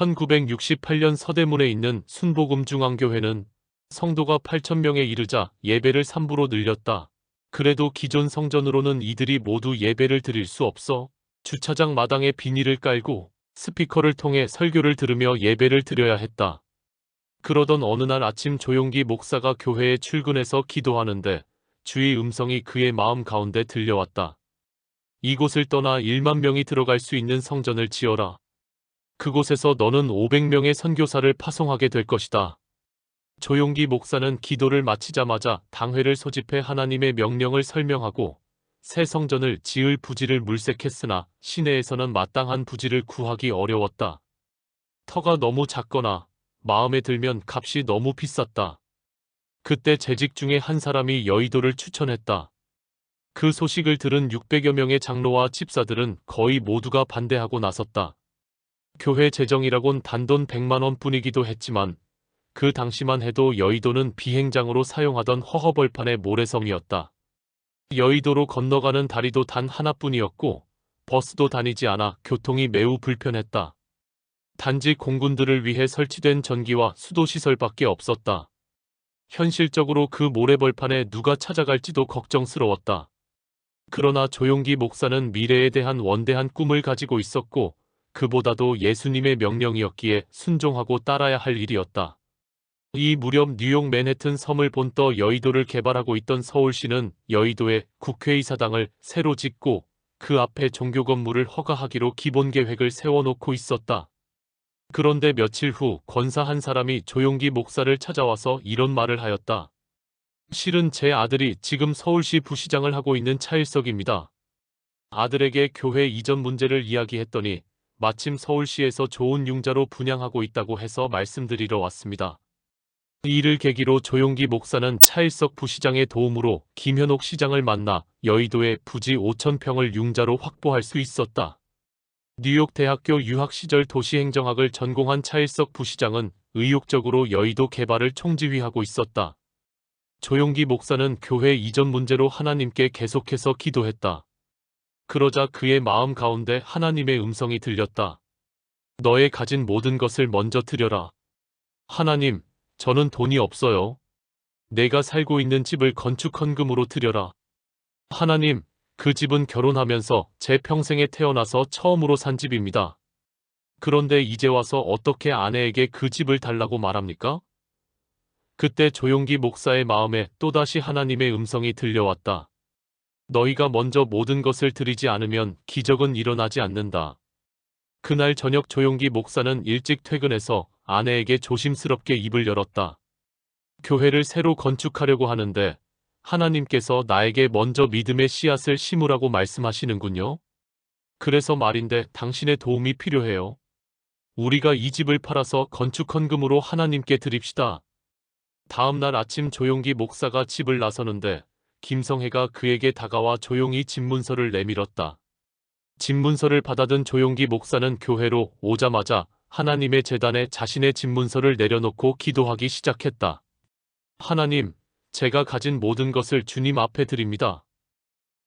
1968년 서대문에 있는 순복음중앙교회는 성도가 8,000명에 이르자 예배를 3부로 늘렸다. 그래도 기존 성전으로는 이들이 모두 예배를 드릴 수 없어 주차장 마당에 비닐을 깔고 스피커를 통해 설교를 들으며 예배를 드려야 했다. 그러던 어느 날 아침 조용기 목사가 교회에 출근해서 기도하는데 주의 음성이 그의 마음 가운데 들려왔다. 이곳을 떠나 1만 명이 들어갈 수 있는 성전을 지어라. 그곳에서 너는 500명의 선교사를 파송하게 될 것이다. 조용기 목사는 기도를 마치자마자 당회를 소집해 하나님의 명령을 설명하고 새 성전을 지을 부지를 물색했으나 시내에서는 마땅한 부지를 구하기 어려웠다. 터가 너무 작거나 마음에 들면 값이 너무 비쌌다. 그때 재직 중에 한 사람이 여의도를 추천했다. 그 소식을 들은 600여 명의 장로와 집사들은 거의 모두가 반대하고 나섰다. 교회 재정이라곤 단돈 100만 원뿐이기도 했지만 그 당시만 해도 여의도는 비행장으로 사용하던 허허벌판의 모래섬이었다. 여의도로 건너가는 다리도 단 하나뿐이었고 버스도 다니지 않아 교통이 매우 불편했다. 단지 공군들을 위해 설치된 전기와 수도시설밖에 없었다. 현실적으로 그 모래벌판에 누가 찾아갈지도 걱정스러웠다. 그러나 조용기 목사는 미래에 대한 원대한 꿈을 가지고 있었고 그보다도 예수님의 명령이었기에 순종하고 따라야 할 일이었다. 이 무렵 뉴욕 맨해튼 섬을 본떠 여의도를 개발하고 있던 서울시는 여의도에 국회의사당을 새로 짓고 그 앞에 종교 건물을 허가하기로 기본 계획을 세워놓고 있었다. 그런데 며칠 후 권사 한 사람이 조용기 목사를 찾아와서 이런 말을 하였다. 실은 제 아들이 지금 서울시 부시장을 하고 있는 차일석입니다. 아들에게 교회 이전 문제를 이야기했더니 마침 서울시에서 좋은 융자로 분양하고 있다고 해서 말씀드리러 왔습니다. 이를 계기로 조용기 목사는 차일석 부시장의 도움으로 김현옥 시장을 만나 여의도에 부지 5,000평을 융자로 확보할 수 있었다. 뉴욕 대학교 유학 시절 도시행정학을 전공한 차일석 부시장은 의욕적으로 여의도 개발을 총지휘하고 있었다. 조용기 목사는 교회 이전 문제로 하나님께 계속해서 기도했다. 그러자 그의 마음 가운데 하나님의 음성이 들렸다. 너의 가진 모든 것을 먼저 드려라. 하나님, 저는 돈이 없어요. 내가 살고 있는 집을 건축 헌금으로 드려라. 하나님, 그 집은 결혼하면서 제 평생에 태어나서 처음으로 산 집입니다. 그런데 이제 와서 어떻게 아내에게 그 집을 달라고 말합니까? 그때 조용기 목사의 마음에 또다시 하나님의 음성이 들려왔다. 너희가 먼저 모든 것을 드리지 않으면 기적은 일어나지 않는다. 그날 저녁 조용기 목사는 일찍 퇴근해서 아내에게 조심스럽게 입을 열었다. 교회를 새로 건축하려고 하는데 하나님께서 나에게 먼저 믿음의 씨앗을 심으라고 말씀하시는군요. 그래서 말인데 당신의 도움이 필요해요. 우리가 이 집을 팔아서 건축 헌금으로 하나님께 드립시다. 다음 날 아침 조용기 목사가 집을 나서는데 김성혜가 그에게 다가와 조용히 집문서를 내밀었다. 집문서를 받아든 조용기 목사는 교회로 오자마자 하나님의 제단에 자신의 집문서를 내려놓고 기도하기 시작했다. 하나님, 제가 가진 모든 것을 주님 앞에 드립니다.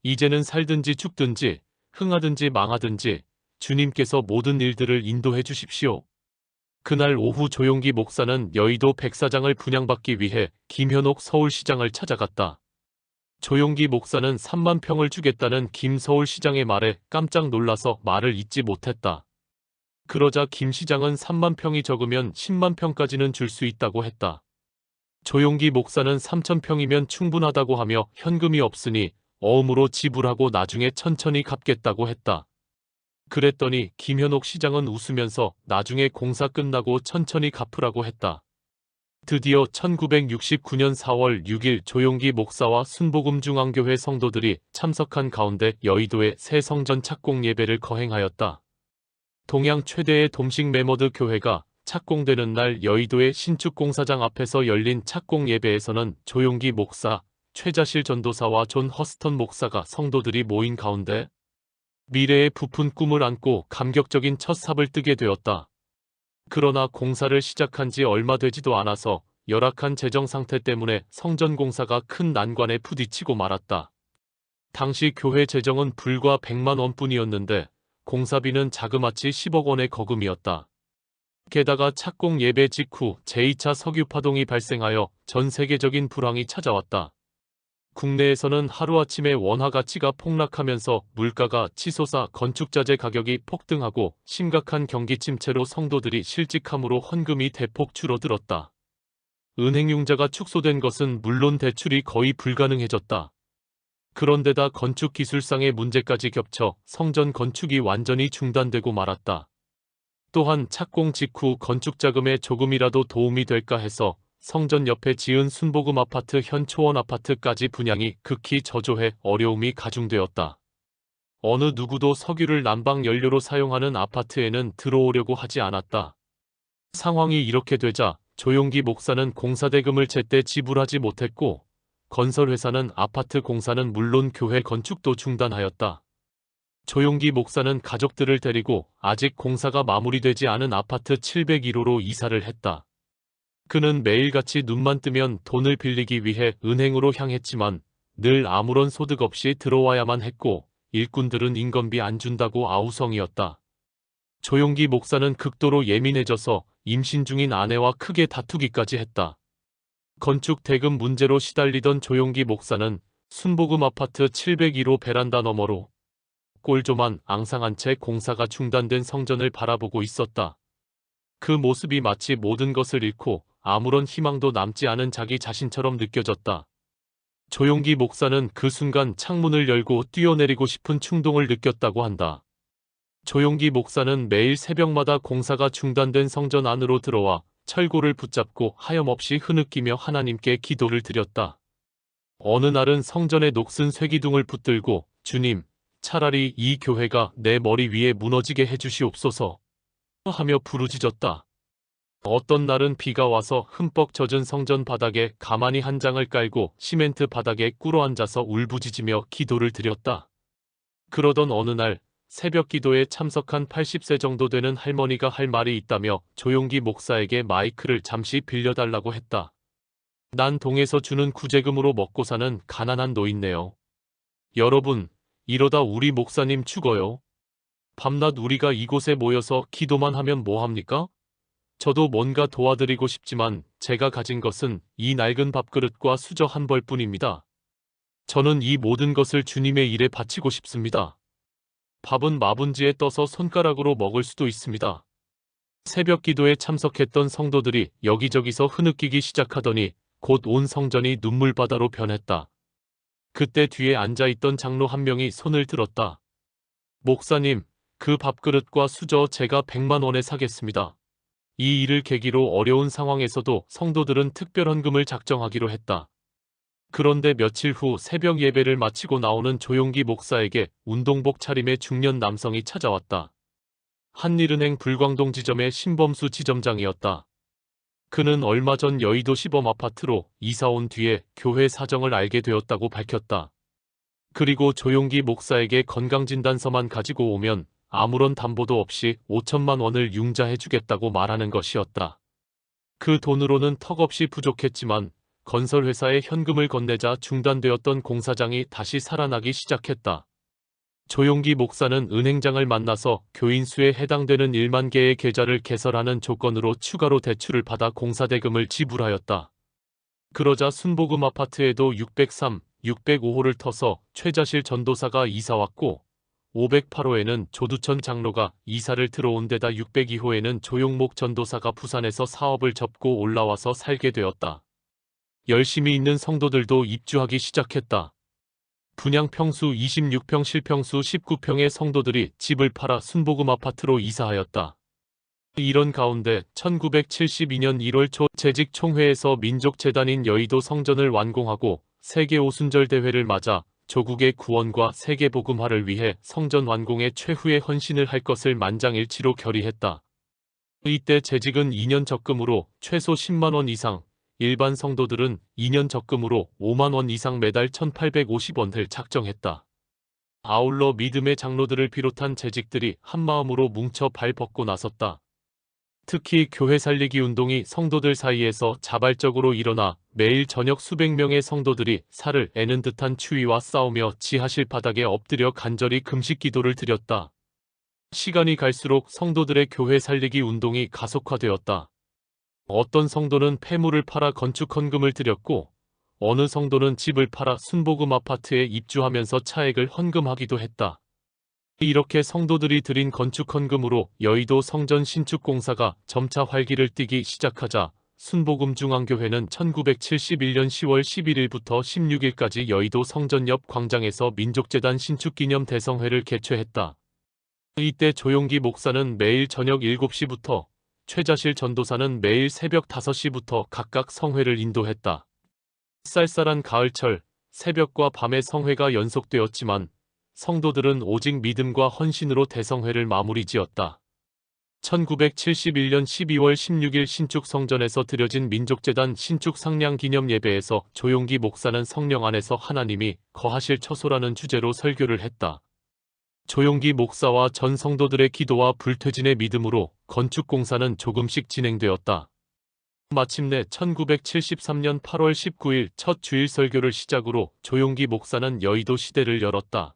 이제는 살든지 죽든지 흥하든지 망하든지 주님께서 모든 일들을 인도해 주십시오. 그날 오후 조용기 목사는 여의도 백사장을 분양받기 위해 김현옥 서울시장을 찾아갔다. 조용기 목사는 3만 평을 주겠다는 김 서울시장의 말에 깜짝 놀라서 말을 잇지 못했다. 그러자 김 시장은 3만 평이 적으면 10만 평까지는 줄 수 있다고 했다. 조용기 목사는 3,000평이면 충분하다고 하며 현금이 없으니 어음으로 지불하고 나중에 천천히 갚겠다고 했다. 그랬더니 김현옥 시장은 웃으면서 나중에 공사 끝나고 천천히 갚으라고 했다. 드디어 1969년 4월 6일 조용기 목사와 순복음중앙교회 성도들이 참석한 가운데 여의도의 새 성전 착공 예배를 거행하였다. 동양 최대의 dom식 메머드 교회가 착공되는 날 여의도의 신축 공사장 앞에서 열린 착공 예배에서는 조용기 목사, 최자실 전도사와 존 허스턴 목사가 성도들이 모인 가운데 미래의 부푼 꿈을 안고 감격적인 첫 삽을 뜨게 되었다. 그러나 공사를 시작한 지 얼마 되지도 않아서 열악한 재정 상태 때문에 성전 공사가 큰 난관에 부딪히고 말았다. 당시 교회 재정은 불과 100만 원뿐이었는데 공사비는 자그마치 10억 원의 거금이었다. 게다가 착공 예배 직후 제2차 석유 파동이 발생하여 전 세계적인 불황이 찾아왔다. 국내에서는 하루아침에 원화 가치가 폭락하면서 물가가 치솟아 건축자재 가격이 폭등하고 심각한 경기 침체로 성도들이 실직함으로 헌금이 대폭 줄어들었다. 은행융자가 축소된 것은 물론 대출이 거의 불가능해졌다. 그런데다 건축 기술상의 문제까지 겹쳐 성전 건축이 완전히 중단되고 말았다. 또한 착공 직후 건축 자금에 조금이라도 도움이 될까 해서 성전 옆에 지은 순복음 아파트 현 초원 아파트까지 분양이 극히 저조해 어려움이 가중되었다. 어느 누구도 석유를 난방 연료로 사용하는 아파트에는 들어오려고 하지 않았다. 상황이 이렇게 되자 조용기 목사는 공사대금을 제때 지불하지 못했고 건설회사는 아파트 공사는 물론 교회 건축도 중단하였다. 조용기 목사는 가족들을 데리고 아직 공사가 마무리되지 않은 아파트 701호로 이사를 했다. 그는 매일같이 눈만 뜨면 돈을 빌리기 위해 은행으로 향했지만 늘 아무런 소득 없이 들어와야만 했고 일꾼들은 인건비 안 준다고 아우성이었다. 조용기 목사는 극도로 예민해져서 임신 중인 아내와 크게 다투기까지 했다. 건축 대금 문제로 시달리던 조용기 목사는 순복음 아파트 701호 베란다 너머로 꼴조만 앙상한 채 공사가 중단된 성전을 바라보고 있었다. 그 모습이 마치 모든 것을 잃고 아무런 희망도 남지 않은 자기 자신처럼 느껴졌다. 조용기 목사는 그 순간 창문을 열고 뛰어내리고 싶은 충동을 느꼈다고 한다. 조용기 목사는 매일 새벽마다 공사가 중단된 성전 안으로 들어와 철골을 붙잡고 하염없이 흐느끼며 하나님께 기도를 드렸다. 어느 날은 성전에 녹슨 쇠기둥을 붙들고 주님, 차라리 이 교회가 내 머리 위에 무너지게 해주시옵소서 하며 부르짖었다. 어떤 날은 비가 와서 흠뻑 젖은 성전 바닥에 가만히 한 장을 깔고 시멘트 바닥에 꿇어앉아서 울부짖으며 기도를 드렸다. 그러던 어느 날 새벽 기도에 참석한 80세 정도 되는 할머니가 할 말이 있다며 조용기 목사에게 마이크를 잠시 빌려달라고 했다. 난 동에서 주는 구제금으로 먹고 사는 가난한 노인네요. 여러분, 이러다 우리 목사님 죽어요. 밤낮 우리가 이곳에 모여서 기도만 하면 뭐합니까? 저도 뭔가 도와드리고 싶지만 제가 가진 것은 이 낡은 밥그릇과 수저 한 벌뿐입니다. 저는 이 모든 것을 주님의 일에 바치고 싶습니다. 밥은 마분지에 떠서 손가락으로 먹을 수도 있습니다. 새벽 기도에 참석했던 성도들이 여기저기서 흐느끼기 시작하더니 곧 온 성전이 눈물바다로 변했다. 그때 뒤에 앉아있던 장로 한 명이 손을 들었다. 목사님, 그 밥그릇과 수저 제가 100만 원에 사겠습니다. 이 일을 계기로 어려운 상황에서도 성도들은 특별헌금을 작정하기로 했다. 그런데 며칠 후 새벽 예배를 마치고 나오는 조용기 목사에게 운동복 차림의 중년 남성이 찾아왔다. 한일은행 불광동 지점의 신범수 지점장이었다. 그는 얼마 전 여의도 시범 아파트로 이사온 뒤에 교회 사정을 알게 되었다고 밝혔다. 그리고 조용기 목사에게 건강진단서만 가지고 오면 아무런 담보도 없이 5천만 원을 융자해주겠다고 말하는 것이었다. 그 돈으로는 턱없이 부족했지만 건설회사에 현금을 건네자 중단되었던 공사장이 다시 살아나기 시작했다. 조용기 목사는 은행장을 만나서 교인 수에 해당되는 1만 개의 계좌를 개설하는 조건으로 추가로 대출을 받아 공사대금을 지불하였다. 그러자 순복음 아파트에도 603, 605호를 터서 최자실 전도사가 이사왔고 508호에는 조두천 장로가 이사를 들어온 데다 602호에는 조용목 전도사가 부산에서 사업을 접고 올라와서 살게 되었다. 열심히 있는 성도들도 입주하기 시작했다. 분양 평수 26평 실평수 19평의 성도들이 집을 팔아 순복음 아파트로 이사하였다. 이런 가운데 1972년 1월 초 재직 총회에서 민족재단인 여의도 성전을 완공하고 세계 오순절 대회를 맞아 조국의 구원과 세계복음화를 위해 성전 완공에 최후의 헌신을 할 것을 만장일치로 결의했다. 이때 재직은 2년 적금으로 최소 10만 원 이상, 일반 성도들은 2년 적금으로 5만 원 이상 매달 1,850원을 작정했다. 아울러 믿음의 장로들을 비롯한 재직들이 한마음으로 뭉쳐 발 벗고 나섰다. 특히 교회 살리기 운동이 성도들 사이에서 자발적으로 일어나 매일 저녁 수백 명의 성도들이 살을 애는 듯한 추위와 싸우며 지하실 바닥에 엎드려 간절히 금식 기도를 드렸다. 시간이 갈수록 성도들의 교회 살리기 운동이 가속화되었다. 어떤 성도는 폐물을 팔아 건축 헌금을 드렸고, 어느 성도는 집을 팔아 순복음 아파트에 입주하면서 차액을 헌금하기도 했다. 이렇게 성도들이 드린 건축 헌금으로 여의도 성전 신축 공사가 점차 활기를 띠기 시작하자 순복음 중앙교회는 1971년 10월 11일부터 16일까지 여의도 성전 옆 광장에서 민족재단 신축기념 대성회를 개최했다. 이때 조용기 목사는 매일 저녁 7시부터, 최자실 전도사는 매일 새벽 5시부터 각각 성회를 인도했다. 쌀쌀한 가을철, 새벽과 밤의 성회가 연속되었지만 성도들은 오직 믿음과 헌신으로 대성회를 마무리 지었다. 1971년 12월 16일 신축 성전에서 드려진 민족재단 신축 상냥 기념 예배에서 조용기 목사는 성령 안에서 하나님이 거하실 처소라는 주제로 설교를 했다. 조용기 목사와 전 성도들의 기도와 불퇴진의 믿음으로 건축 공사는 조금씩 진행되었다. 마침내 1973년 8월 19일 첫 주일 설교를 시작으로 조용기 목사는 여의도 시대를 열었다.